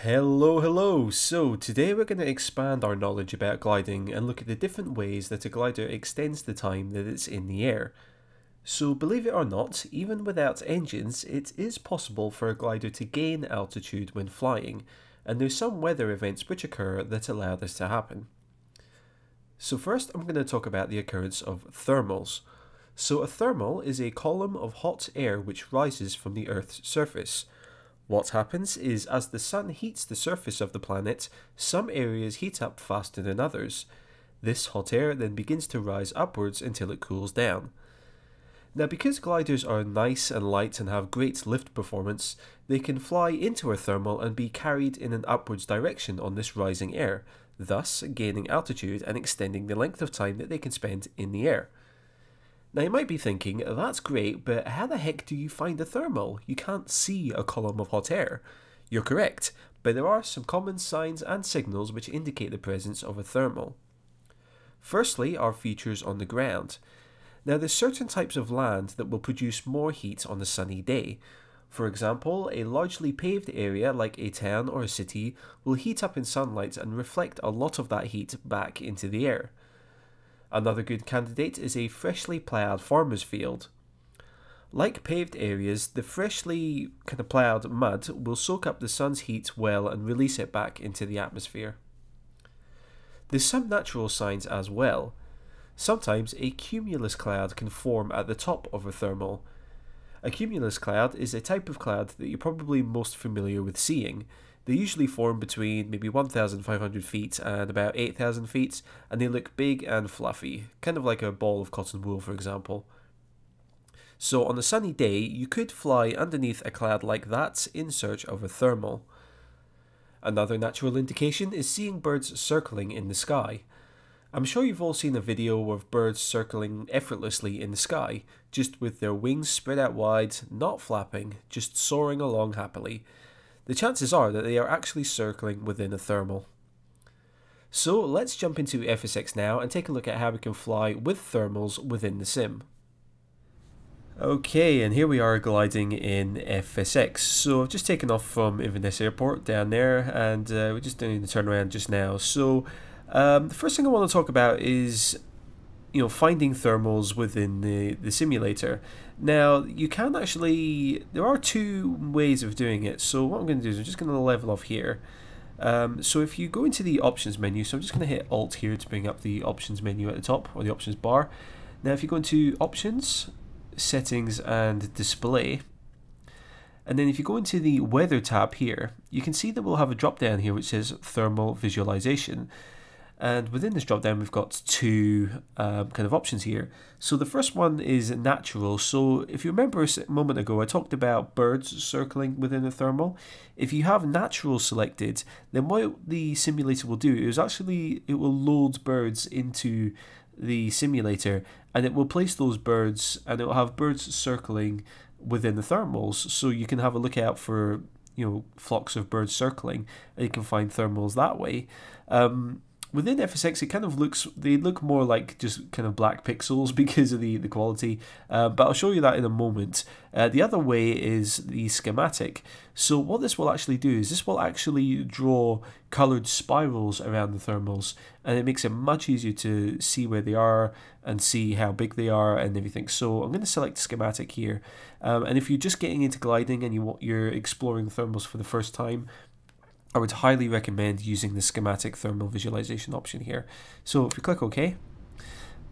Hello. So today we're going to expand our knowledge about gliding and look at the different ways that a glider extends the time that it's in the air. So believe it or not, even without engines, it is possible for a glider to gain altitude when flying, and there's some weather events which occur that allow this to happen. So first I'm going to talk about the occurrence of thermals. So a thermal is a column of hot air which rises from the Earth's surface. What happens is as the sun heats the surface of the planet, some areas heat up faster than others. This hot air then begins to rise upwards until it cools down. Now because gliders are nice and light and have great lift performance, they can fly into a thermal and be carried in an upwards direction on this rising air, thus gaining altitude and extending the length of time that they can spend in the air. Now you might be thinking, that's great, but how the heck do you find a thermal? You can't see a column of hot air. You're correct, but there are some common signs and signals which indicate the presence of a thermal. Firstly are features on the ground. Now there's certain types of land that will produce more heat on a sunny day. For example, a largely paved area like a town or a city will heat up in sunlight and reflect a lot of that heat back into the air. Another good candidate is a freshly ploughed farmer's field. Like paved areas, the freshly ploughed mud will soak up the sun's heat well and release it back into the atmosphere. There's some natural signs as well. Sometimes a cumulus cloud can form at the top of a thermal. A cumulus cloud is a type of cloud that you're probably most familiar with seeing. They usually form between maybe 1,500 feet and about 8,000 feet, and they look big and fluffy, kind of like a ball of cotton wool, for example. So on a sunny day, you could fly underneath a cloud like that in search of a thermal. Another natural indication is seeing birds circling in the sky. I'm sure you've all seen a video of birds circling effortlessly in the sky, just with their wings spread out wide, not flapping, just soaring along happily. The chances are that they are actually circling within a thermal. So let's jump into FSX now and take a look at how we can fly with thermals within the sim. Okay, and here we are gliding in FSX. So I've just taken off from Inverness Airport down there, and we're just doing the turnaround just now. So the first thing I want to talk about is finding thermals within the simulator. Now you can actually, there are two ways of doing it. So what I'm going to do is I'm just going to level off here. So if you go into the options menu, so I'm just going to hit Alt here to bring up the options menu at the top, or the options bar. Now if you go into options, settings and display, and then if you go into the weather tab here, you can see that we'll have a drop down here which says thermal visualization. And within this drop down we've got two options here. So the first one is natural. So if you remember a moment ago I talked about birds circling within a thermal. If you have natural selected, then what the simulator will do is it will load birds into the simulator, and it will place those birds, and it will have birds circling within the thermals, so you can have a look out for flocks of birds circling, and you can find thermals that way. Within FSX, they look more like just black pixels because of the quality, but I'll show you that in a moment. The other way is the schematic. So what this will actually do is this will actually draw coloured spirals around the thermals, and it makes it much easier to see where they are and see how big they are and everything. So I'm going to select schematic here, and if you're just getting into gliding and you're exploring thermals for the first time, I would highly recommend using the schematic thermal visualization option here. So if you click OK,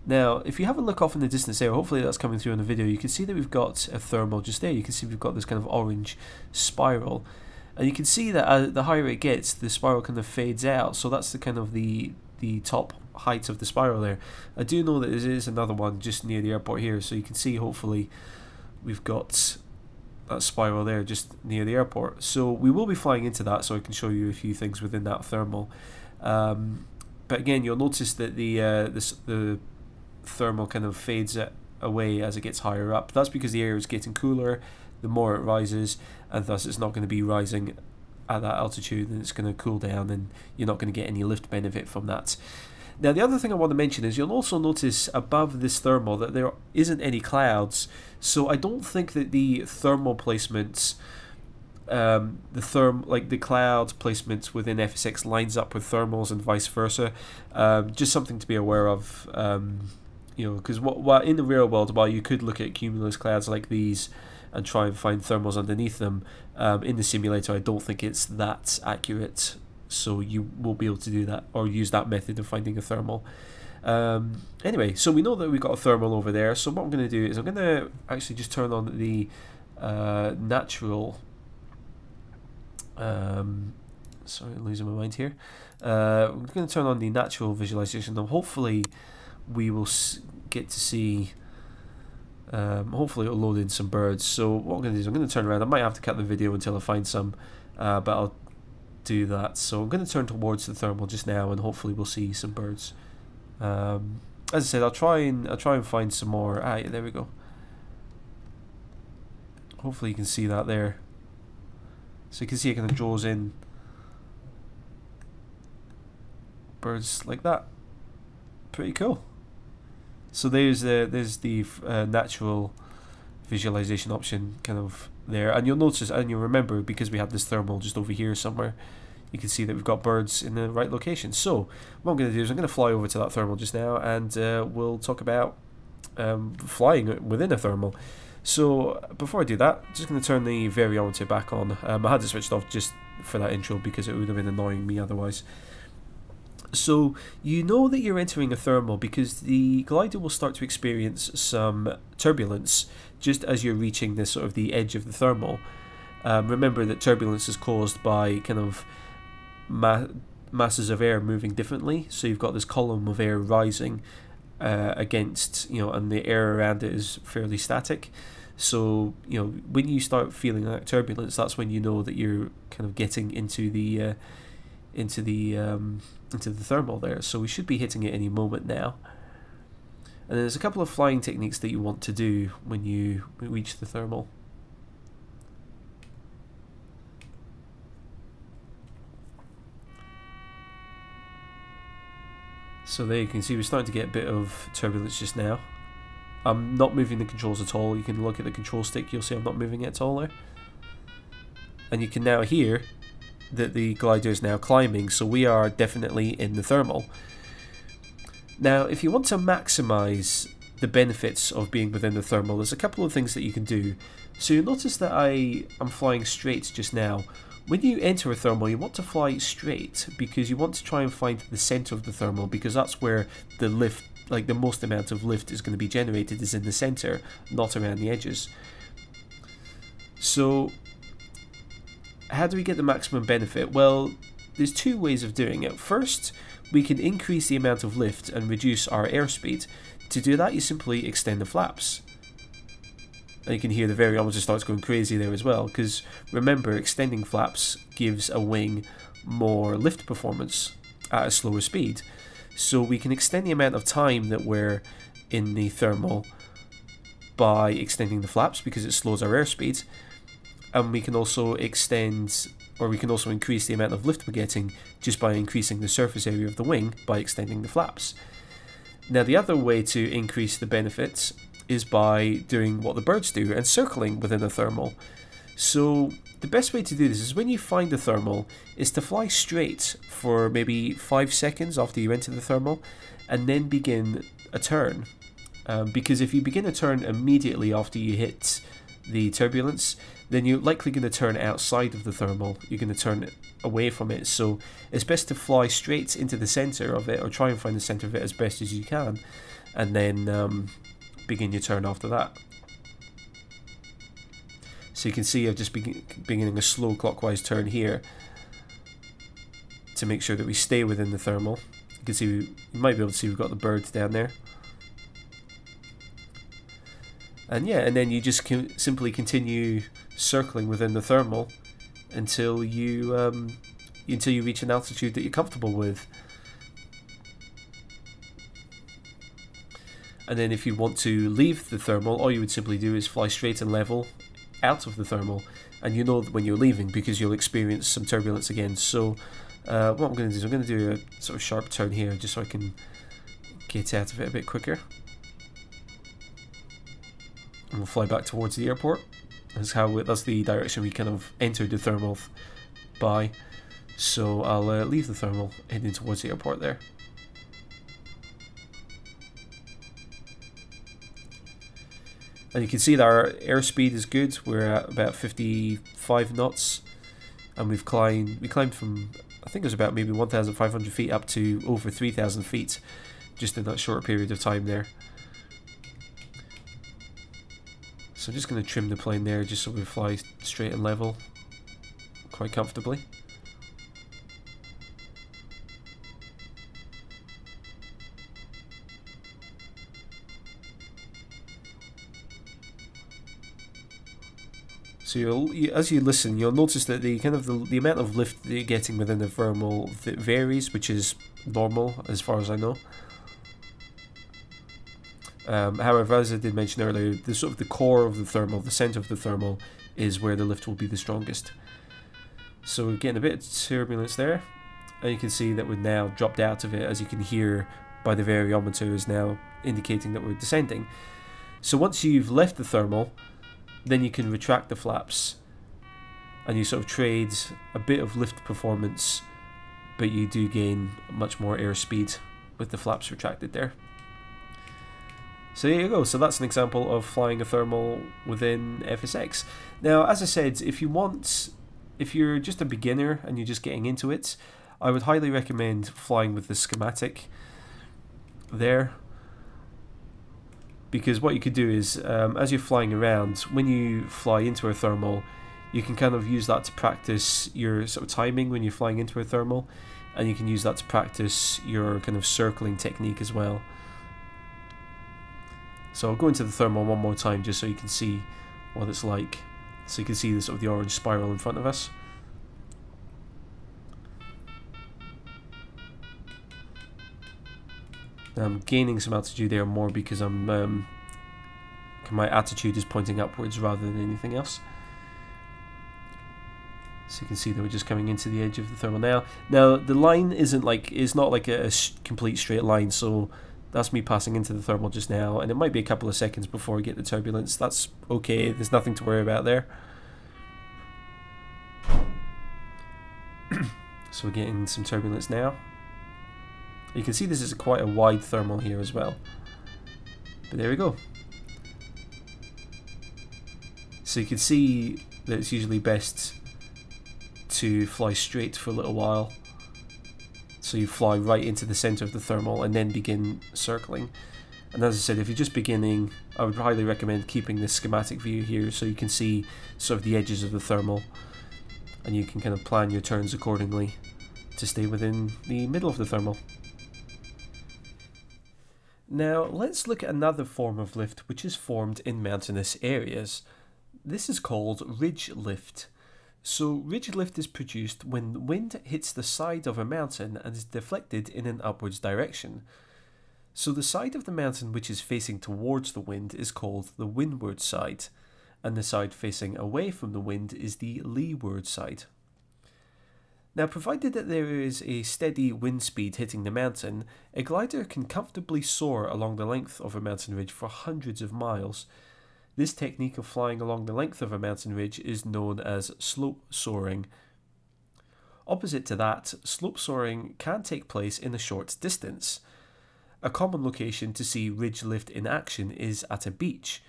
now if you have a look off in the distance there, hopefully that's coming through in the video, you can see that we've got a thermal just there. You can see we've got this orange spiral, and you can see that the higher it gets, the spiral fades out. So that's the top height of the spiral there. I do know that there is another one just near the airport here, so you can see hopefully we've got that spiral there just near the airport. So we will be flying into that, so I can show you a few things within that thermal. But again, you'll notice that the thermal fades away as it gets higher up. That's because the air is getting cooler the more it rises, and thus it's not going to be rising at that altitude, and it's going to cool down, and you're not going to get any lift benefit from that. Now the other thing I want to mention is you'll also notice above this thermal that there isn't any clouds, so I don't think that the thermal placements the cloud placement within FSX lines up with thermals and vice versa. Just something to be aware of. Because while in the real world, while you could look at cumulus clouds like these and try and find thermals underneath them, in the simulator I don't think it's that accurate, so you won't be able to do that or use that method of finding a thermal. Anyway, so we know that we've got a thermal over there, so what I'm going to do is I'm going to actually just turn on the natural... sorry, I'm losing my mind here. I'm going to turn on the natural visualization, and hopefully we will get to see... hopefully it'll load in some birds. So what I'm going to do is I'm going to turn around. I might have to cut the video until I find some, but I'll do that. So I'm going to turn towards the thermal just now, and hopefully we'll see some birds. As I said, I'll try and find some more. Ah, yeah, there we go. Hopefully you can see that there. So you can see it kind of draws in birds like that. Pretty cool. So there's the natural visualization option kind of there, and you'll notice, and you'll remember, because we have this thermal just over here somewhere, you can see that we've got birds in the right location. So what I'm going to do is I'm going to fly over to that thermal just now, and we'll talk about flying within a thermal. So before I do that, I'm just going to turn the variometer back on. I had it switched off just for that intro because it would have been annoying me otherwise. So you know that you're entering a thermal because the glider will start to experience some turbulence just as you're reaching this sort of the edge of the thermal. Remember that turbulence is caused by kind of masses of air moving differently. So you've got this column of air rising against, and the air around it is fairly static. So when you start feeling that turbulence, that's when you know that you're kind of getting into the thermal there. So we should be hitting it any moment now. And there's a couple of flying techniques that you want to do when you reach the thermal. So there you can see we're starting to get a bit of turbulence just now. I'm not moving the controls at all. You can look at the control stick, you'll see I'm not moving it at all there. And you can now hear that the glider is now climbing, so we are definitely in the thermal. Now, if you want to maximize the benefits of being within the thermal, there's a couple of things that you can do. So you'll notice that I am flying straight just now. When you enter a thermal, you want to fly straight because you want to try and find the center of the thermal, because that's where the lift, like the most amount of lift is going to be generated, is in the center, not around the edges. So how do we get the maximum benefit? Well, there's two ways of doing it. First, we can increase the amount of lift and reduce our airspeed. To do that, you simply extend the flaps. And you can hear the variometer starts going crazy there as well, because remember, extending flaps gives a wing more lift performance at a slower speed. So we can extend the amount of time that we're in the thermal by extending the flaps, because it slows our airspeed. And we can also extend, or we can also increase the amount of lift we're getting just by increasing the surface area of the wing by extending the flaps. Now, the other way to increase the benefits is by doing what the birds do and circling within a thermal. So the best way to do this is, when you find a thermal, is to fly straight for maybe 5 seconds after you enter the thermal, and then begin a turn. Because if you begin a turn immediately after you hit the turbulence, then you're likely going to turn outside of the thermal. You're going to turn away from it. So it's best to fly straight into the center of it, or try and find the center of it as best as you can, and then begin your turn after that. So you can see I've just beginning a slow clockwise turn here to make sure that we stay within the thermal. You can see, you might be able to see we've got the birds down there. And yeah, and then you just simply continue circling within the thermal until you reach an altitude that you're comfortable with. And then if you want to leave the thermal, all you would simply do is fly straight and level out of the thermal, and you know when you're leaving because you'll experience some turbulence again. So what I'm going to do is I'm going to do a sort of sharp turn here just so I can get out of it a bit quicker. And we'll fly back towards the airport. That's the direction we kind of entered the thermal by. So I'll leave the thermal heading towards the airport there. And you can see that our airspeed is good. We're at about 55 knots, and we climbed from, I think it was about maybe 1,500 feet up to over 3,000 feet just in that short period of time there. So I'm just going to trim the plane there just so we fly straight and level quite comfortably. So as you listen, you'll notice that the amount of lift that you're getting within the thermal varies, which is normal as far as I know. However, as I did mention earlier, the core of the thermal, the center of the thermal, is where the lift will be the strongest. So we're getting a bit of turbulence there, and you can see that we've now dropped out of it, as you can hear by the variometer is now indicating that we're descending. So once you've left the thermal, then you can retract the flaps, and you sort of trade a bit of lift performance, but you do gain much more airspeed with the flaps retracted there. So there you go. So that's an example of flying a thermal within FSX. Now, as I said, if you're just a beginner and you're just getting into it, I would highly recommend flying with the schematic there. Because what you could do is, as you're flying around, when you fly into a thermal, you can kind of use that to practice your sort of timing when you're flying into a thermal, and you can use that to practice your kind of circling technique as well. So I'll go into the thermal one more time just so you can see what it's like. So you can see the sort of the orange spiral in front of us. I'm gaining some altitude there more because my attitude is pointing upwards rather than anything else. So you can see that we're just coming into the edge of the thermal now. Now the line it's not like a complete straight line, so that's me passing into the thermal just now, and it might be a couple of seconds before we get the turbulence. That's okay, there's nothing to worry about there. So we're getting some turbulence now. You can see this is quite a wide thermal here as well. But there we go. So you can see that it's usually best to fly straight for a little while. So you fly right into the center of the thermal and then begin circling. And as I said, if you're just beginning, I would highly recommend keeping this schematic view here so you can see sort of the edges of the thermal, and you can kind of plan your turns accordingly to stay within the middle of the thermal. Now let's look at another form of lift which is formed in mountainous areas. This is called ridge lift. So ridge lift is produced when the wind hits the side of a mountain and is deflected in an upwards direction. So the side of the mountain which is facing towards the wind is called the windward side, and the side facing away from the wind is the leeward side. Now, provided that there is a steady wind speed hitting the mountain, a glider can comfortably soar along the length of a mountain ridge for hundreds of miles. This technique of flying along the length of a mountain ridge is known as slope soaring. Opposite to that, slope soaring can take place in a short distance. A common location to see ridge lift in action is at a beach.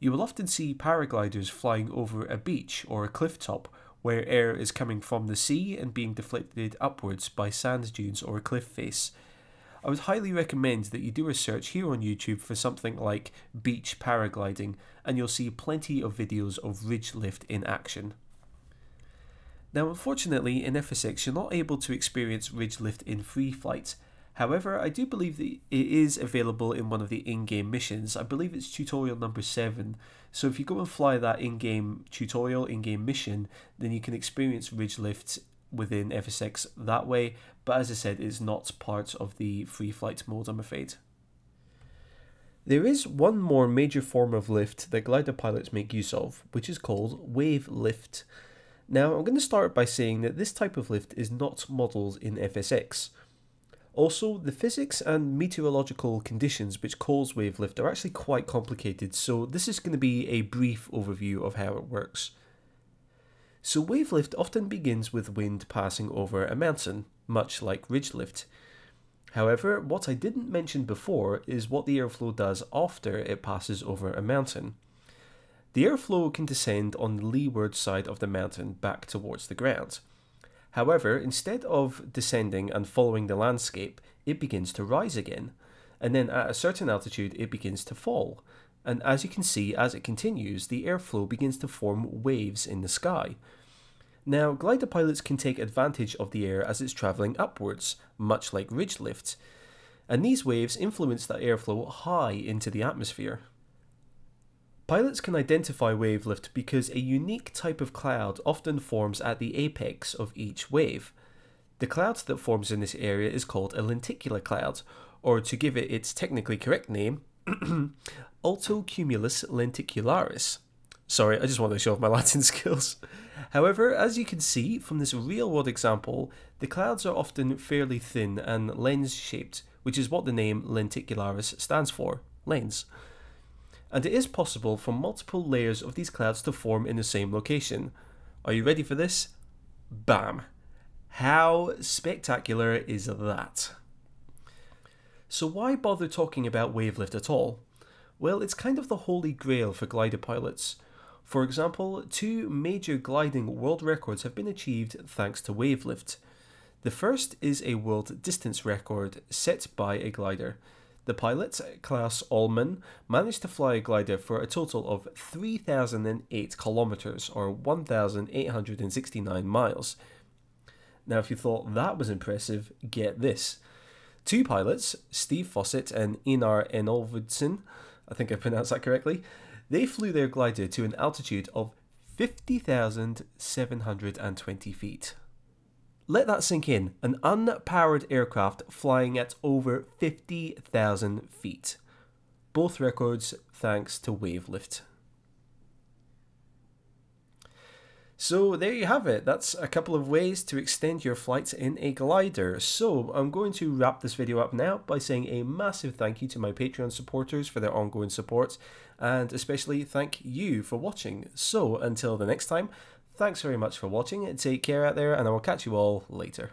You will often see paragliders flying over a beach or a cliff top, where air is coming from the sea and being deflected upwards by sand dunes or a cliff face. I would highly recommend that you do a search here on YouTube for something like beach paragliding, and you'll see plenty of videos of ridge lift in action. Now, unfortunately, in FSX you're not able to experience ridge lift in free flight. However, I do believe that it is available in one of the in-game missions. I believe it's tutorial number 7. So if you go and fly that in-game tutorial, in-game mission, then you can experience ridge lift within FSX that way. But as I said, it's not part of the free flight mode, I'm afraid. There is one more major form of lift that glider pilots make use of, which is called wave lift. Now, I'm going to start by saying that this type of lift is not modelled in FSX. Also, the physics and meteorological conditions which cause wave lift are actually quite complicated, so this is going to be a brief overview of how it works. So wave lift often begins with wind passing over a mountain, much like ridge lift. However, what I didn't mention before is what the airflow does after it passes over a mountain. The airflow can descend on the leeward side of the mountain back towards the ground. However, instead of descending and following the landscape, it begins to rise again, and then at a certain altitude it begins to fall. And as you can see, as it continues, the airflow begins to form waves in the sky. Now, glider pilots can take advantage of the air as it's travelling upwards, much like ridge lift, and these waves influence that airflow high into the atmosphere. Pilots can identify wave lift because a unique type of cloud often forms at the apex of each wave. The cloud that forms in this area is called a lenticular cloud, or to give it its technically correct name, altocumulus lenticularis. Sorry, I just wanted to show off my Latin skills. However, as you can see from this real-world example, the clouds are often fairly thin and lens-shaped, which is what the name lenticularis stands for, lens. And it is possible for multiple layers of these clouds to form in the same location. Are you ready for this? Bam! How spectacular is that? So why bother talking about wave lift at all? Well, it's kind of the holy grail for glider pilots. For example, 2 major gliding world records have been achieved thanks to wave lift. The first is a world distance record set by a glider. The pilot, Klaus Ullmann, managed to fly a glider for a total of 3,008 kilometers, or 1,869 miles. Now, if you thought that was impressive, get this. 2 pilots, Steve Fawcett and Einar Enolvidsen, I think I pronounced that correctly, they flew their glider to an altitude of 50,720 feet. Let that sink in, an unpowered aircraft flying at over 50,000 feet. Both records thanks to wave lift. So there you have it, that's a couple of ways to extend your flights in a glider. So I'm going to wrap this video up now by saying a massive thank you to my Patreon supporters for their ongoing support, and especially thank you for watching. So until the next time, thanks very much for watching, take care out there, and I will catch you all later.